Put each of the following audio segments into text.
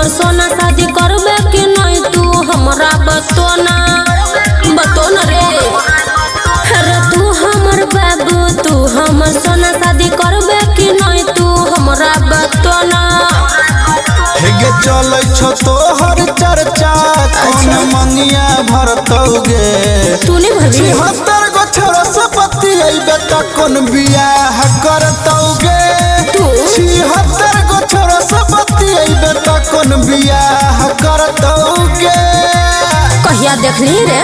हमर सोना शादी करबे कि नहीं तू हमरा बतोना रे। अरे तू हमर बाबू तू हमर सोना शादी करबे कि नहीं तू हमरा बतोना। हेगे चलै छ तोहर चर्चा कौन मंगिया भरतौगे। तू नहीं भरबी 76 गो छोरा से बतियैबे त कोन बियाह करतौगे। तू 76 गो छोरा से बतियैबे त कोन बियाह करतौगे। कहिया देखली रे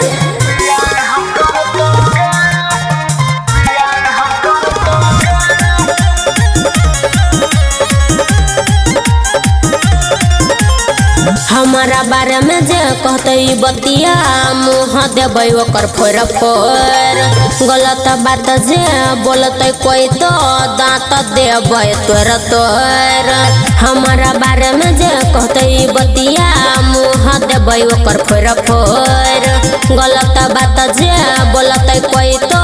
हमारा बारे में जे कहते बतिया मुँह देबै ओकर फोर फोर। गलत बात जे बोलते कोई तो दांत देबै तोर तोर। हमारा बारे में जे कहते बतिया मुँह देबै ओकर फोर फोर। गलत बात जे बोलते कोई तो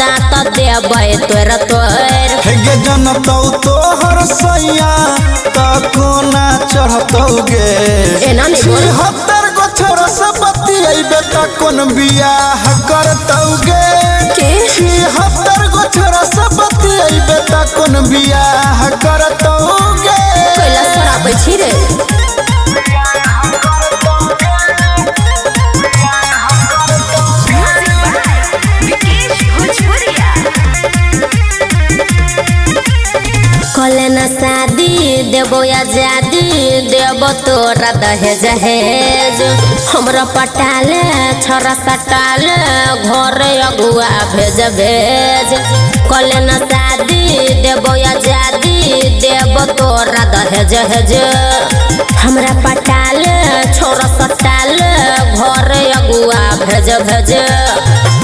दांत देबै तोर तोर। हेगे जनतौ तोहर सैया त कोना चढ़तौगे। 76 गो छोरा से बतियैबे त कोन बियाह करतौगे। 76 गो छोरा से बतियैबे त कोन बियाह करतौगे। कैला सराबै छी रे कले न शादी देबो आजादी देबो तोरा दहेज हेज। हमरा पटाले छोरा सटाले घर अगुआ भेज भेज। कले न शादी देबो आजादी देबो तोरा दहेज हेज। हमरा पटाले छोरा सटाले घर अगुआ भेज भेज।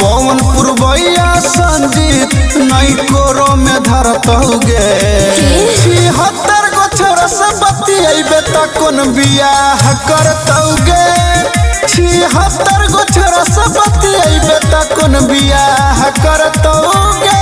पवन पुरवैया संजीत नहीं कोरो में धरतौगे। 76 गो छोरा से बतियैबे त कोन बियाह करतौगे। 76 गो छोरा से बतियैबे त कोन बियाह करतौगे।